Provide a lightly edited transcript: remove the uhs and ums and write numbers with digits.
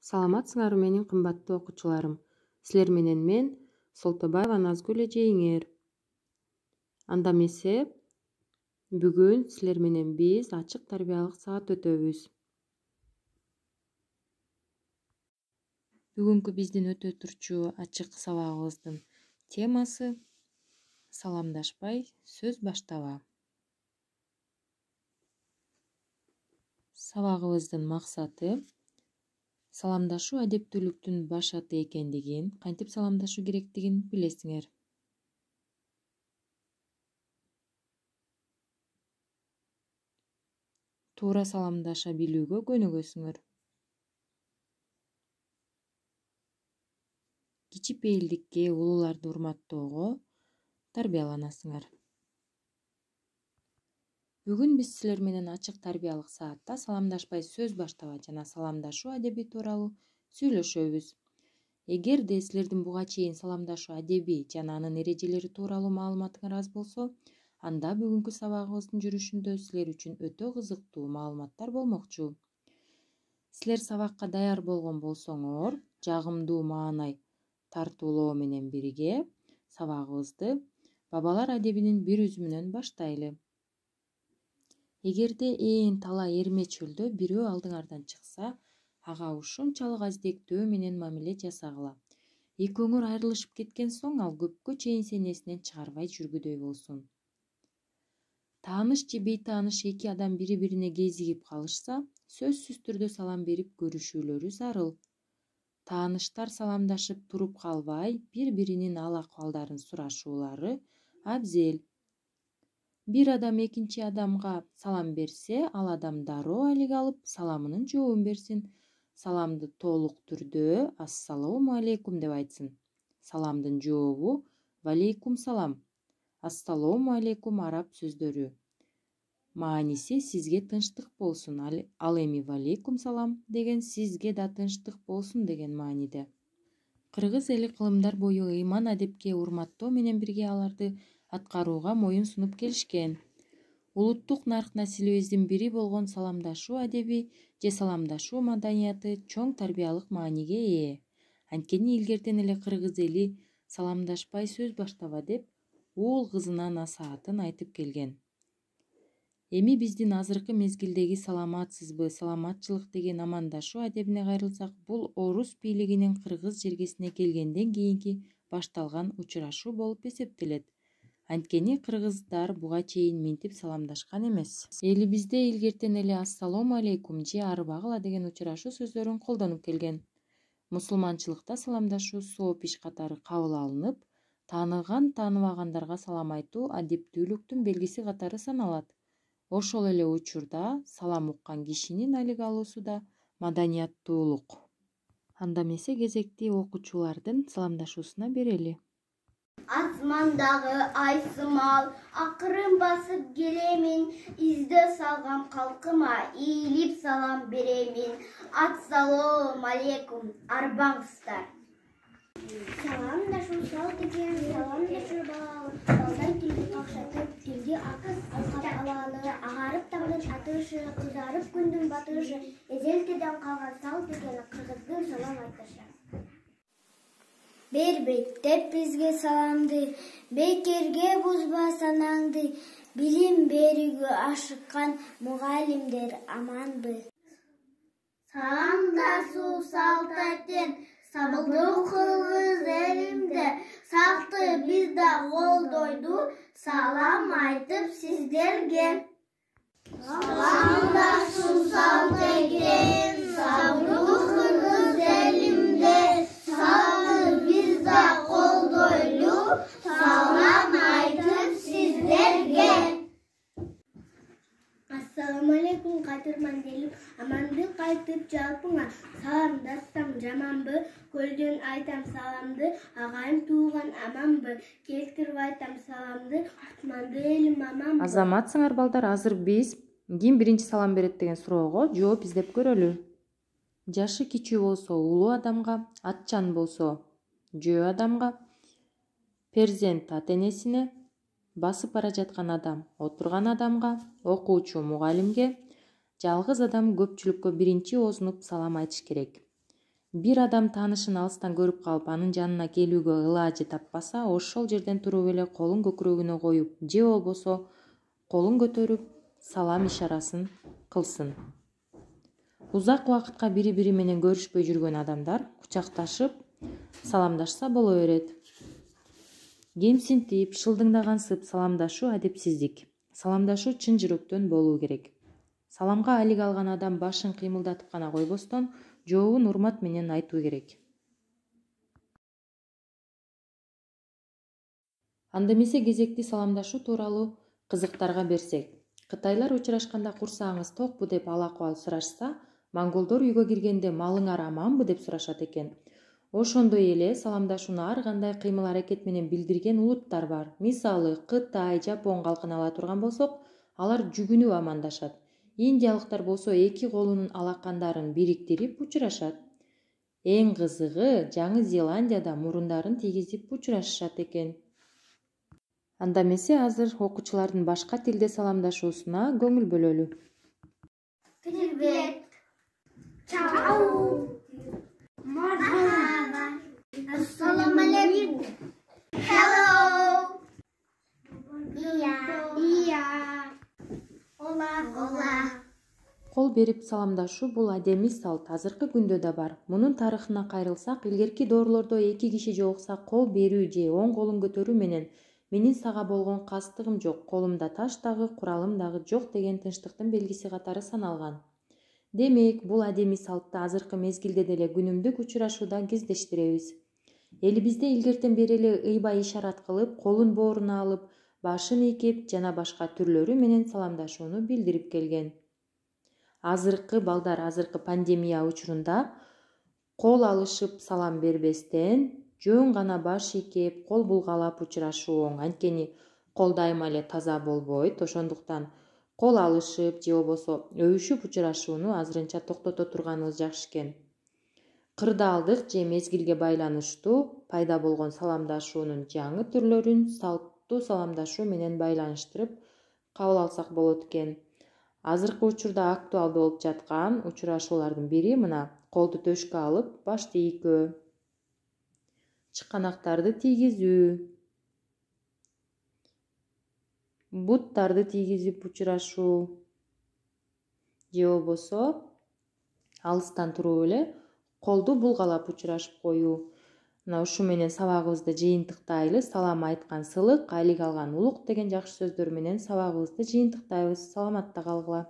Саламатсыңарбы менин кымбаттуу окуучуларым. Силер менен мен Солтобаева Назгүл эжеиңер. Анда эмесе бүгүн силер менен биз ачык тарбиялык саат өтөбүз. Бүгүнкү биздин өтө турчу ачык сабагыбыздын темасы саламдашпай сөз баштаба. Сабагыбыздын максаты саламдашуу адептүүлүктүн баш аты экендигин, кантип саламдашуу керектигин билесиңер. Туура саламдаша билүүгө көнүгөсүңөр. Кичипейилдикке, улууларды урматтоого тарбияланасыңар. Бүгүн биз силер менен ачык тарбиялык саатта саламдашпай сөз баштаба жана саламдашуу адеби тууралуу сүйлөшөбүз. Эгерде силердин буга чейин саламдашуу адеби жана анын эрежелери тууралуу маалыматыңар аз болсо, анда бүгүнкү сабагыбыздын жүрүшүндө силер үчүн өтө кызыктуу маалыматтар болмокчу. Силер сабакка даяр болгон болсоңор, жагымдуу маанай тартуулоо менен бирге сабагыбызды бабалар адебинин бир үзүмүнөн баштайлы. Эгерде талай эрме чөлдө бирөө алдыңардан чыкса, ага ушунчалык аздектөө менен мамиле жасагыла. Экөөңөр айрылышып кеткен соң, ал көпкө чейин сени эсинен чыгарбай жүргүдөй болсун. Тааныш же бейтааныш эки адам бири-бирине кезигип калышса, сөзсүз түрдө салам берип көрүшүүлөрү зарыл. Тааныштар саламдашып туруп калбай, бири-биринин ал-акыбалдарын сурашуулары абзел. Бир адам экинчи адамга салам берсе, ал адам дароо алик алып, саламынын жообун берсин. Саламды толук түрдө ассалому алейкум деп айтсын. Саламдын жообу валейкум салам. Ассалому алейкум араб сөздөрү. Мааниси сизге тынчтык болсун. Ал эми валейкум салам деген сизге да тынчтык болсун деген мааниде. Кыргыз эли кылымдар бою ыйман адепке урматтоо менен бирге аларды аткарууга моюн сунуп келишкен. Улуттук нарк-насилибиздин бири болгон саламдашуу адеби же саламдашуу маданияты чоң тарбиялык мааниге ээ. Анткени илгертен эле кыргыз эли саламдашпай сөз баштаба деп уул кызына насаатын айтып келген. Эми биздин азыркы мезгилдеги саламатсызбы, саламатчылык деген амандашуу адебине кайрылсак, бул орус бийлигинин кыргыз жергесине келгенден кийинки башталган учурашуу болуп эсептелет. Анткени кыргыздар буга чейин минтип саламдашкан эмес. Элибизде илгертен эле ассалому алейкум же арыбагыла деген учурашуу сөздөрүн колдонуп келген. Мусулманчылыкта саламдашуу сооп иш катары кабыл алынып, тааныган тааныбагандарга салам айтуу адептүүлүктүн белгиси катары саналат. Ошол эле учурда салам уккан кишинин алик алуусу да маданияттуулук. Анда эмесе кезекти окуучулардын саламдашуусуна берели. Асмандагы ай сымал, акырын басып келемин, издөө салгам калкыма, ийилип салам беремин. Ассалому алейкум, арбаңыздар. Саламдашуу сал деген, саламдашуу балдан тилди какшатып, тилди алкап алалы, агарып таңдын атышы, кызарып күндүн батышы, эзелтеден калган сал деген кыргыздын салам айтышы. Бербеттеп бизге саламды, бекерге бузба санаңды, билим берүүгө ашыккан мугалимдер аманбы. Саламдашуу салт этен, сабылдуу кыргыз элимде, сакты биз да колдойду, салам айтып сиздерге. Саламдашуу салт экен, сабылдуу кыргыз элимде, сакты биз да колдойду, салам айтып сиздерге. Ассаламу алейкум кайтырман делип, амандык айтып жалпыңа, саламдашсам жаманбы, көлдөн айтам саламды, агайым тууган аманбы, келтирип айтам саламды, атманды элим аманбы. Азаматсыңар балдар, азыр биз ким биринчи салам берет деген суроого жооп издеп көрөлү. Жашы кичүү болсо улуу адамга, атчан болсо жөө адамга, перзент ата-энесине, басып бара жаткан адам отурган адамга, окуучу мугалимге, жалгыз адам көпчүлүккө биринчи оозунуп салам айтыш керек. Бир адам таанышын алыстан көрүп калып, анын жанына келүүгө ылаажы таппаса, ошол жерден туруп эле колун көкүрөгүнө коюп, же болбосо колун көтөрүп салам ишарасын кылсын. Узак убакытка бири-бири менен көрүшпөй жүргөн адамдар кучакташып саламдашса боло берет. Кемсинтип, шылдыңдагансып саламдашуу адепсиздик. Саламдашуу чын жүрөктөн болуу керек. Саламга алик алган адам башын кыймылдатып гана койбостон, жообун урмат менен айтуу керек. Анда эмесе кезекти саламдашуу тууралуу кызыктарга берсек. Кытайлар учурашканда курсагыңыз токпу деп ал-акыбал сурашса, монголдор үйгө киргенде малыңар аманбы деп сурашат экен. Ошондой эле саламдашууну ар кандай кыймыл-аракет менен билдирген улуттар бар. Мисалы, Кытай, Жапон калкын ала турган болсок, алар жүгүнүп амандашат. Индиялыктар болсо эки колунун алакандарын бириктирип учурашат. Эң кызыгы, Жаңы Зеландияда мурундарын тийгизип учурашышат экен. Анда эмесе азыр окуучулардын башка тилде саламдашуусуна көңүл бөлөлү. Привет. Чау. Мархаба. Ассаламу алейкум. Hello. Iya. Ола. Кол берип саламдашуу бул адемий салт азыркы күндө да бар. Мунун тарыхына кайрылсак, илгерки доорулордо эки киши жолукса кол берүү же оң колун көтөрүү менен менин сага болгон кастыгым жок, колумда таш дагы, куралым дагы жок деген тынчтыктын белгиси катары саналган. Демек, бул адемий салтты азыркы мезгилде деле күнүмдүк учурашууда кездештиребиз. Элибизде илгертен бери эле ыйбай ишарат кылып, колун бооруна алып, башын ийкеп жана башка түрлөрү менен саламдашууну билдирип келген. Азыркы балдар азыркы пандемия учурунда кол алышып салам бербестен, жөн гана баш ийкеп, кол булгалап учурашуу оң. Анткени кол дайыма эле таза болбойт. Ошондуктан кол алышып же болбосо өбүшүп учурашууну азырынча токтото турганыбыз жакшы экен. Кырдаалдык же мезгилге байланыштуу пайда болгон саламдашуунун жаңы түрлөрүн салттуу саламдашуу менен байланыштырып кабыл алсак болот экен. Азыркы учурда актуалдуу болуп жаткан учурашуулардын бири мына колду төшкө алып, башты ийкөө, чыканактарды тийгизүү, буттарды тийгизип учурашуу же болбосо алыстан туруп эле колду булгалап учурашып коюу. Мына ушу менен сабагыбызды жыйынтыктайлы. Салам айткан сылык, алик алган улук деген жакшы сөздөр менен сабагыбызды жыйынтыктайбыз. Саламатта калгыла.